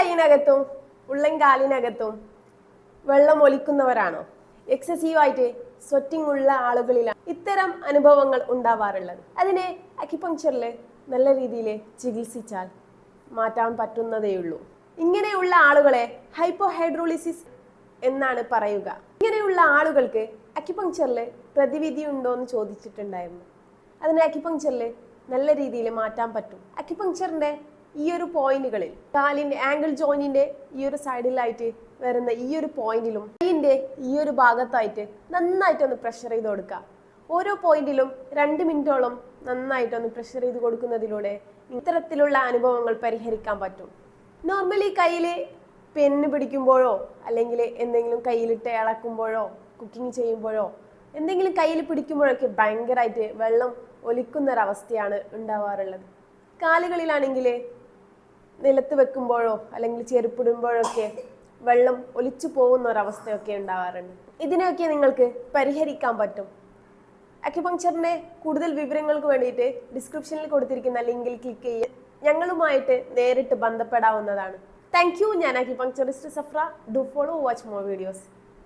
കൈയിനകത്തും ഉള്ളംകാലിനകത്തും വെള്ളം ഒലിക്കുന്നവരാണോ? എക്സസീവായിട്ട് സ്വെറ്റിംഗ് ഉള്ള ആളുകളിലാണ് ഇത്തരം അനുഭവങ്ങൾ ഉണ്ടാവാറുള്ളത്. അതിനെ അക്യുപങ്ക്ചറിൽ നല്ല രീതിയിൽ ചികിത്സിച്ചാൽ മാറ്റാൻ പറ്റുന്നതേയുള്ളൂ. ഇങ്ങനെയുള്ള ആളുകളെ ഹൈപ്പോഹൈഡ്രോളിസിസ് എന്നാണ് പറയുക. ഇങ്ങനെയുള്ള ആളുകൾക്ക് അക്യുപങ്ക്ചറിൽ പ്രതിവിധി ഉണ്ടോ എന്ന് ചോദിച്ചിട്ടുണ്ടായിരുന്നു. അതിനെ അക്യുപങ്ക്ചറിൽ നല്ല രീതിയിൽ മാറ്റാൻ പറ്റും. അക്യുപങ്ക്ചറിന്റെ ഈ ഒരു പോയിന്റുകളിൽ, കാലിന്റെ ആംഗിൾ ജോയിന്റിന്റെ ഈ ഒരു സൈഡിലായിട്ട് വരുന്ന ഈ ഒരു പോയിന്റിലും കൈയിന്റെ ഈ ഒരു ഭാഗത്തായിട്ട് നന്നായിട്ടൊന്ന് പ്രഷർ ചെയ്ത് കൊടുക്കുക. ഓരോ പോയിന്റിലും 2 മിനിറ്റോളം നന്നായിട്ടൊന്ന് പ്രഷർ ചെയ്ത് കൊടുക്കുന്നതിലൂടെ ഇത്തരത്തിലുള്ള അനുഭവങ്ങൾ പരിഹരിക്കാൻ പറ്റും. നോർമലി കയ്യിൽ പെന്ന് പിടിക്കുമ്പോഴോ അല്ലെങ്കിൽ എന്തെങ്കിലും കയ്യിലിട്ട് ഇളക്കുമ്പോഴോ കുക്കിംഗ് ചെയ്യുമ്പോഴോ എന്തെങ്കിലും കയ്യിൽ പിടിക്കുമ്പോഴൊക്കെ ഭയങ്കരമായിട്ട് വെള്ളം ഒലിക്കുന്നൊരവസ്ഥയാണ് ഉണ്ടാവാറുള്ളത്. കാലുകളിലാണെങ്കിൽ നിലത്ത് വെക്കുമ്പോഴോ അല്ലെങ്കിൽ ചെരുപ്പിടുമ്പോഴൊക്കെ വെള്ളം ഒലിച്ചു പോകുന്ന ഒരവസ്ഥയൊക്കെ ഉണ്ടാവാറുണ്ട്. ഇതിനെയൊക്കെ നിങ്ങൾക്ക് പരിഹരിക്കാൻ പറ്റും. അക്യുപങ്ക്ചറിന്റെ കൂടുതൽ വിവരങ്ങൾക്ക് വേണ്ടിയിട്ട് ഡിസ്ക്രിപ്ഷനിൽ കൊടുത്തിരിക്കുന്ന ലിങ്കിൽ ക്ലിക്ക് ചെയ്യുക. ഞങ്ങളുമായിട്ട് നേരിട്ട് ബന്ധപ്പെടാവുന്നതാണ്. Thank you. ഞാൻ acupuncturist Safra. Do follow, watch more videos.